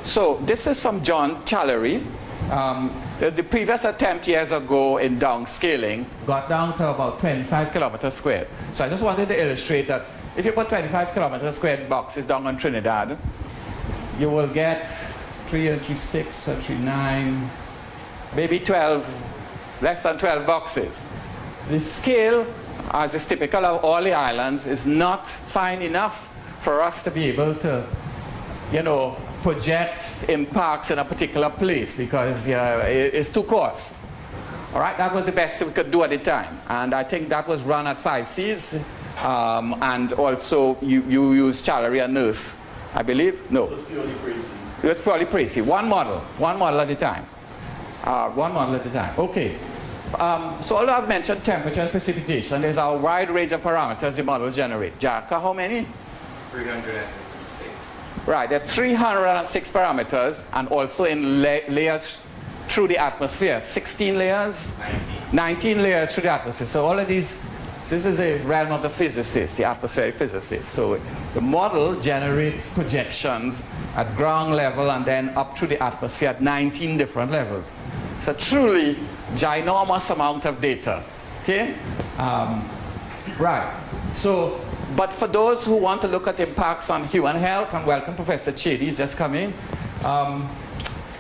So this is from John Challery. The previous attempt years ago in downscaling got down to about 25 kilometers squared. So I just wanted to illustrate that if you put 25 kilometers squared boxes down on Trinidad, you will get 3 and 3, 6 and 3, 9, maybe 12, less than 12 boxes. The scale, as is typical of all the islands, is not fine enough for us to be able to, project impacts in a particular place because it's too coarse. All right, that was the best we could do at the time. And I think that was run at 5Cs. And also you use Challery and Nurse, I believe? No. It was purely Precy. It was purely Precy. One model at a time. One model at a time. Okay. So although I've mentioned temperature and precipitation, there's a wide range of parameters the models generate. Jaka, how many? 306. Right, there are 306 parameters and also in layers through the atmosphere. 16 layers? 19 layers through the atmosphere. So all of these, this is a realm of the physicists, the atmospheric physicists. So the model generates projections at ground level and then up through the atmosphere at 19 different levels. It's a truly ginormous amount of data. Okay? Right. So, but for those who want to look at impacts on human health, and welcome Professor Chedi, he's just come in,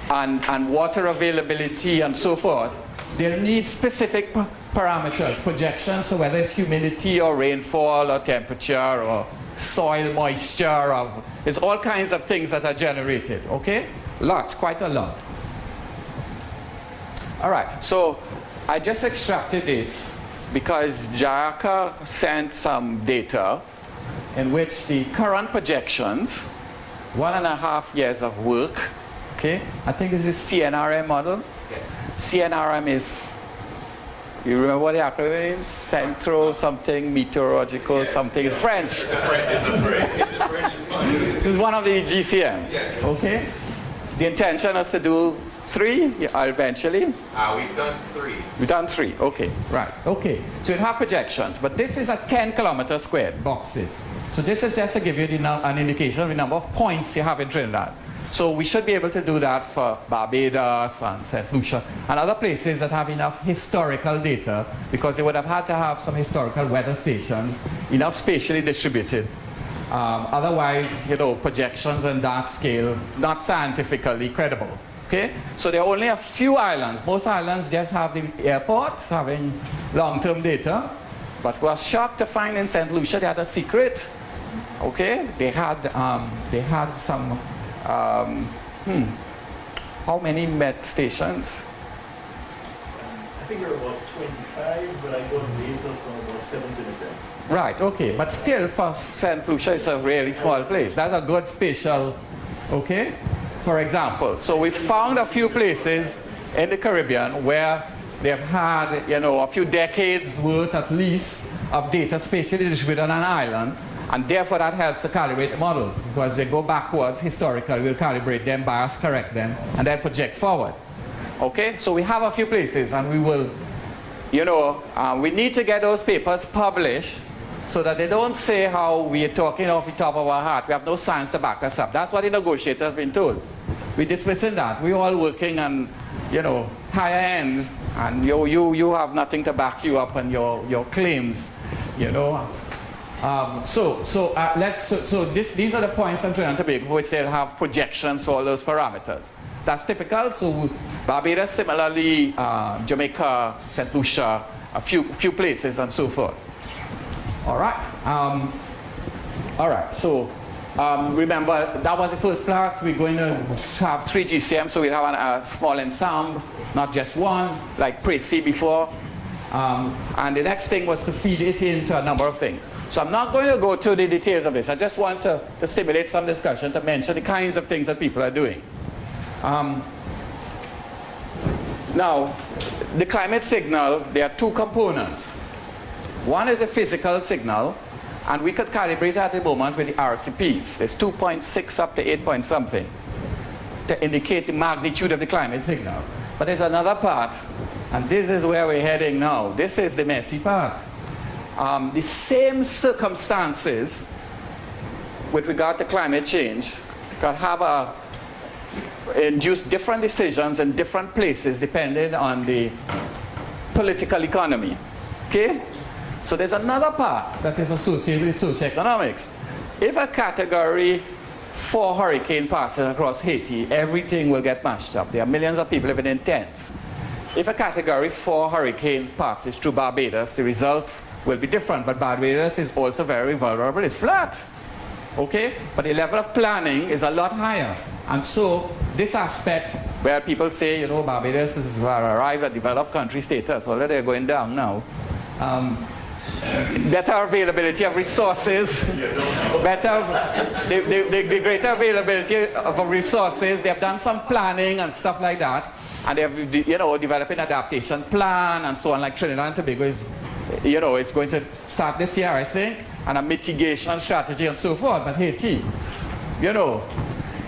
and water availability and so forth, they'll need specific parameters, projections, so whether it's humidity or rainfall or temperature or soil moisture, there's all kinds of things that are generated, okay? Lots, quite a lot. All right, so I just extracted this because Jaka sent some data in which the current projections, 1.5 years of work, okay? I think this is CNRM model. Yes. CNRM is, you remember what the acronym is? Central something, meteorological something. It's French. It's a French model. This is one of the GCMs, yes. Okay? The intention is to do 3 eventually. We've done 3. We've done 3, okay, right, okay. So you have projections, but this is a 10 kilometers squared boxes. So this is just to give you an indication of the number of points you have in Trinidad. So we should be able to do that for Barbados and St. Lucia and other places that have enough historical data, because they would have had to have some historical weather stations, enough spatially distributed. Otherwise, projections on that scale, not scientifically credible. Okay, so there are only a few islands. Most islands just have the airport having long-term data, but we were shocked to find in St. Lucia they had a secret. Okay, they had some. How many met stations? I think there are about 25, but I got data from about 7 to 10. Right. Okay, but still, for St. Lucia, it's a really small place. That's a good spatial. Okay. For example, so we found a few places in the Caribbean where they've had, a few decades worth at least of data spatially distributed on an island, and therefore that helps to calibrate the models, because they go backwards historically, we'll calibrate them, bias correct them, and then project forward. Okay, so we have a few places, and we will, we need to get those papers published so that they don't say how we're talking off the top of our heart. We have no science to back us up. That's what the negotiators have been told. We're dismissing that. We're all working on, higher end, and you have nothing to back you up on your claims, These are the points on Trinidad and Tobago which they'll have projections for all those parameters. That's typical. So Barbados, similarly, Jamaica, St. Lucia, a few places, and so forth. All right. All right. So remember, that was the first part. We're going to have 3 GCM, so we'll have a small ensemble, not just one, like Precy before. And the next thing was to feed it into a number of things. So I'm not going to go to the details of this. I just want to stimulate some discussion, to mention the kinds of things that people are doing. Now, the climate signal, there are 2 components. One is a physical signal, and we could calibrate at the moment with the RCPs. There's 2.6 up to 8 point something to indicate the magnitude of the climate signal. But there's another part, and this is where we're heading now. This is the messy part. The same circumstances with regard to climate change could have a induce different decisions in different places depending on the political economy. Okay? So there's another part that is associated with socioeconomics. If a category 4 hurricane passes across Haiti, everything will get mashed up. There are millions of people living in tents. If a category 4 hurricane passes through Barbados, the result will be different, but Barbados is also very vulnerable. It's flat. Okay? But the level of planning is a lot higher. And so this aspect where people say, you know, Barbados has arrived at developed country status, although they're going down now. Better availability of resources, the greater availability of resources. They have done some planning and stuff like that, and they have, you know, developed an adaptation plan and so on. Like Trinidad and Tobago is, you know, it's going to start this year, I think, and a mitigation strategy and so forth. But Haiti, you know,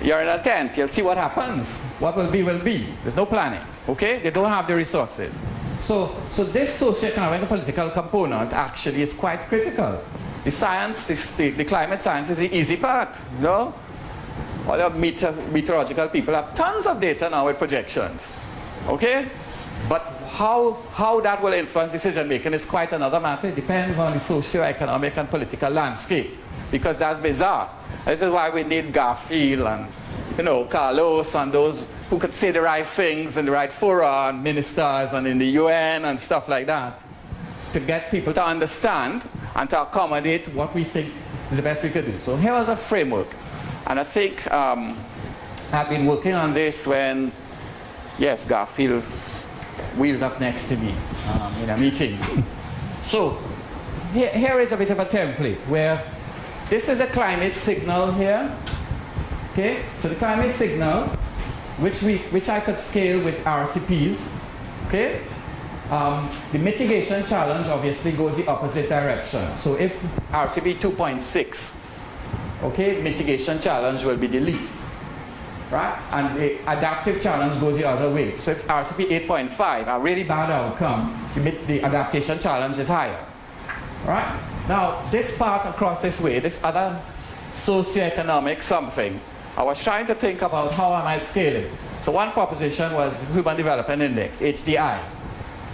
you're in a tent. You'll see what happens. What will be will be. There's no planning. Okay? They don't have the resources. So this socioeconomic and political component actually is quite critical. The science, the climate science is the easy part, you know? All the meteorological people have tons of data now with projections, okay? But how that will influence decision making is quite another matter. It depends on the socioeconomic and political landscape, because that's bizarre. This is why we need Garfield and, you know, Carlos and those who could say the right things in the right fora, and ministers and in the UN and stuff like that, to get people to understand and to accommodate what we think is the best we could do. So here was a framework. And I think I've been working on this when, yes, Garfield wheeled up next to me in a meeting. So here is a bit of a template where this is a climate signal here. Okay, so the climate signal, which I could scale with RCPs, okay? The mitigation challenge obviously goes the opposite direction. So if RCP 2.6, okay, mitigation challenge will be the least, right? And the adaptive challenge goes the other way. So if RCP 8.5, a really bad outcome, the adaptation challenge is higher, right? Now, this part across this way, this other socioeconomic something, I was trying to think about how I might scale it. So one proposition was Human Development Index, HDI,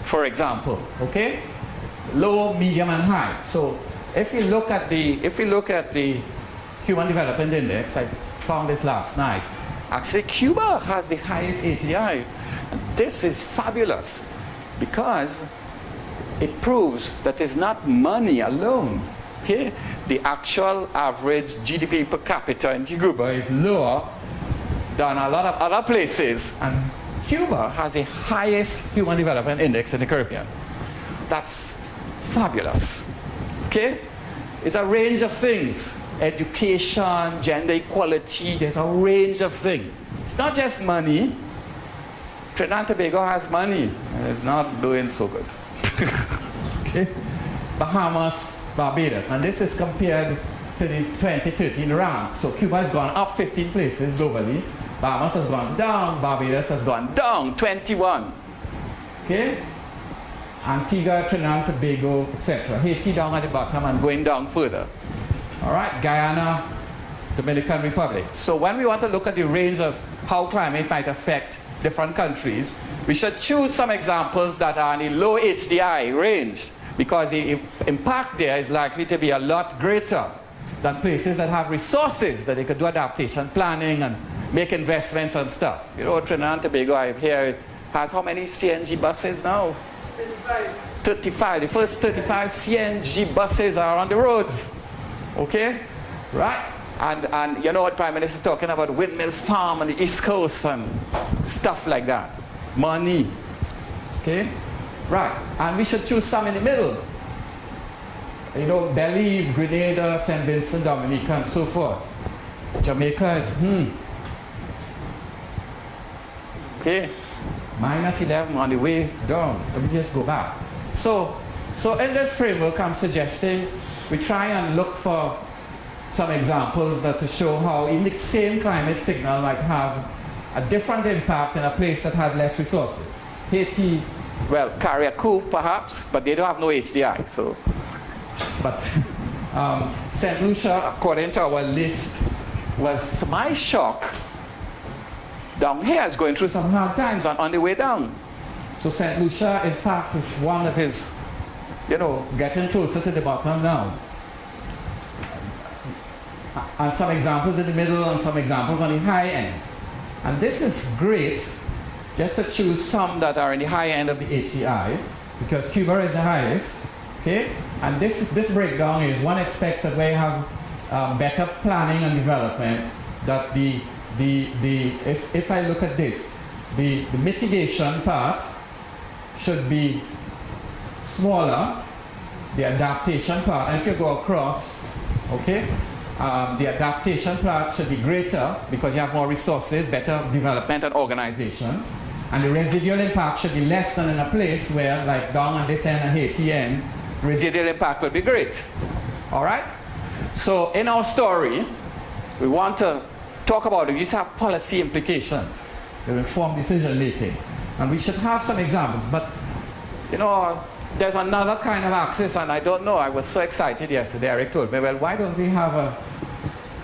for example, okay? Low, medium, and high. So if we look at the Human Development Index, I found this last night. Actually, Cuba has the highest HDI. And this is fabulous because it proves that it's not money alone. Okay? The actual average GDP per capita in Cuba is lower than a lot of other places, and Cuba has the highest Human Development Index in the Caribbean. That's fabulous. Okay? It's a range of things. Education, gender equality, there's a range of things. It's not just money. Trinidad and Tobago has money, and it's not doing so good. Okay? Bahamas, Barbados, and this is compared to the 2013 rank. So Cuba has gone up 15 places globally, Bahamas has gone down, Barbados has gone down 21. Okay? Antigua, Trinidad and Tobago, etc. Haiti down at the bottom and going down further. All right, Guyana, Dominican Republic. So when we want to look at the range of how climate might affect different countries, we should choose some examples that are in the low HDI range, because the impact there is likely to be a lot greater than places that have resources that they could do adaptation planning and make investments and stuff. You know, Trinidad and Tobago, I hear, has how many CNG buses now? 35. The first 35 CNG buses are on the roads. Okay? Right? And you know what Prime Minister is talking about? Windmill farm on the East Coast and stuff like that. Money. Okay? Right, and we should choose some in the middle. You know, Belize, Grenada, St. Vincent, Dominica, and so forth. Jamaica is, Okay, minus 11 on the way down. Let me just go back. So in this framework, I'm suggesting we try and look for some examples that to show how even the same climate signal might have a different impact in a place that has less resources. Haiti, well, Carriacou perhaps, but they don't have no HDI, so. But St. Lucia, according to our list, was my shock. down here is going through some hard times on the way down. So St. Lucia, in fact, is one that is, you know, getting closer to the bottom now. And some examples in the middle and some examples on the high end. And this is great, just to choose some that are in the high end of the HDI, because Cuba is the highest, okay? And this breakdown is one expects that we have better planning and development, that if I look at this, the mitigation part should be smaller, the adaptation part, and if you go across, okay, the adaptation part should be greater because you have more resources, better development and organization. And the residual impact should be less than in a place where, like down on this end and Haiti end, residual impact would be great. All right? So in our story, we want to talk about it. These have policy implications. They inform decision making. And we should have some examples. But, you know, there's another kind of axis, and I don't know. I was so excited yesterday. Eric told me, well, why don't we have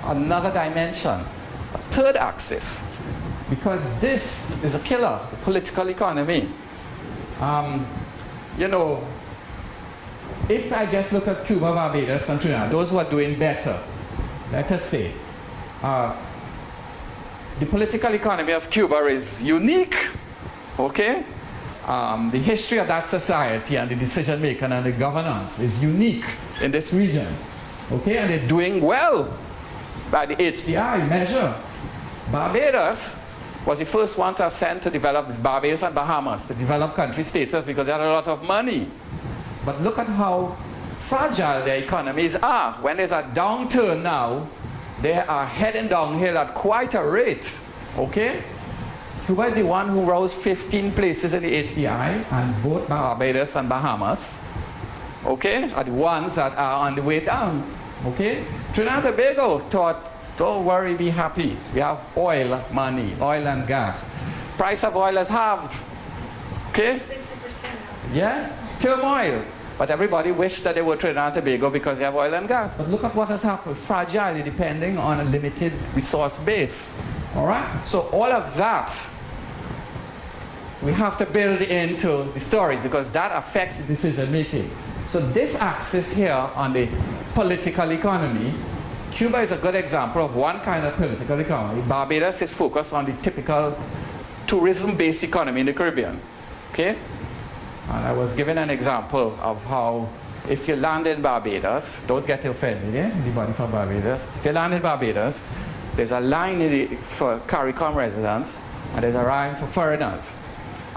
another dimension, a third axis? Because this is a killer, the political economy. You know, if I just look at Cuba, Barbados, and Trinidad, those who are doing better, let us say, the political economy of Cuba is unique, okay? The history of that society and the decision making and the governance is unique in this region, okay? And they're doing well by the HDI measure. Barbados was the first one to ascend to develop this, Barbados and Bahamas, to develop country status because they had a lot of money. But look at how fragile their economies are. When there's a downturn now, they are heading downhill at quite a rate, okay? Cuba is the one who rose 15 places in the HDI, and both Barbados and Bahamas, okay, are the ones that are on the way down, okay? Trinidad and Tobago thought, don't worry, be happy. We have oil money, oil and gas. Price of oil has halved, okay? 60% now. Yeah, turmoil. But everybody wished that they were Trinidad and Tobago because they have oil and gas. But look at what has happened, fragile, depending on a limited resource base. All right? So all of that, we have to build into the stories because that affects the decision making. So this axis here on the political economy, Cuba is a good example of one kind of political economy. Barbados is focused on the typical tourism-based economy in the Caribbean. Okay? And I was given an example of how if you land in Barbados, don't get offended, eh? Anybody from Barbados? If you land in Barbados, there's a line for CARICOM residents and there's a line for foreigners.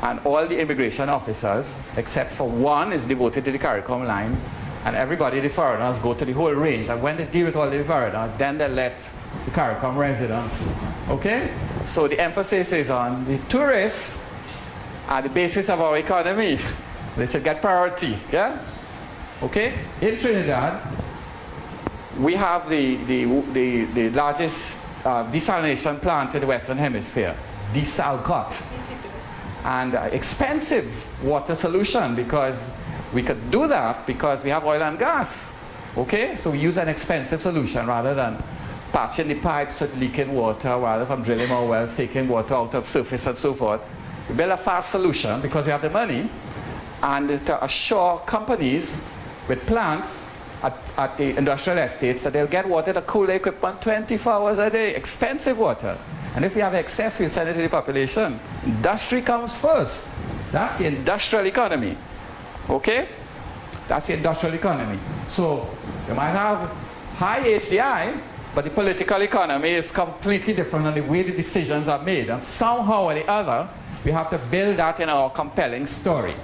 And all the immigration officers, except for one, is devoted to the CARICOM line. And everybody, the foreigners, go to the whole range. And when they deal with all the foreigners, then they let the CARICOM residents. Okay? So the emphasis is on the tourists are the basis of our economy. They should get priority. Yeah? Okay? In Trinidad, we have the largest desalination plant in the Western Hemisphere, Desalcott. And expensive water solution because we could do that because we have oil and gas. Okay? So we use an expensive solution rather than patching the pipes with leaking water, rather from drilling more wells, taking water out of surface and so forth. We build a fast solution because we have the money and to assure companies with plants at the industrial estates that they'll get water to cool the equipment 24 hours a day, expensive water. And if we have excess, we'll send it to the population. Industry comes first. That's the industrial economy. Okay? That's the industrial economy. So you might have high HDI, but the political economy is completely different on the way the decisions are made. And somehow or the other, we have to build that in our compelling story.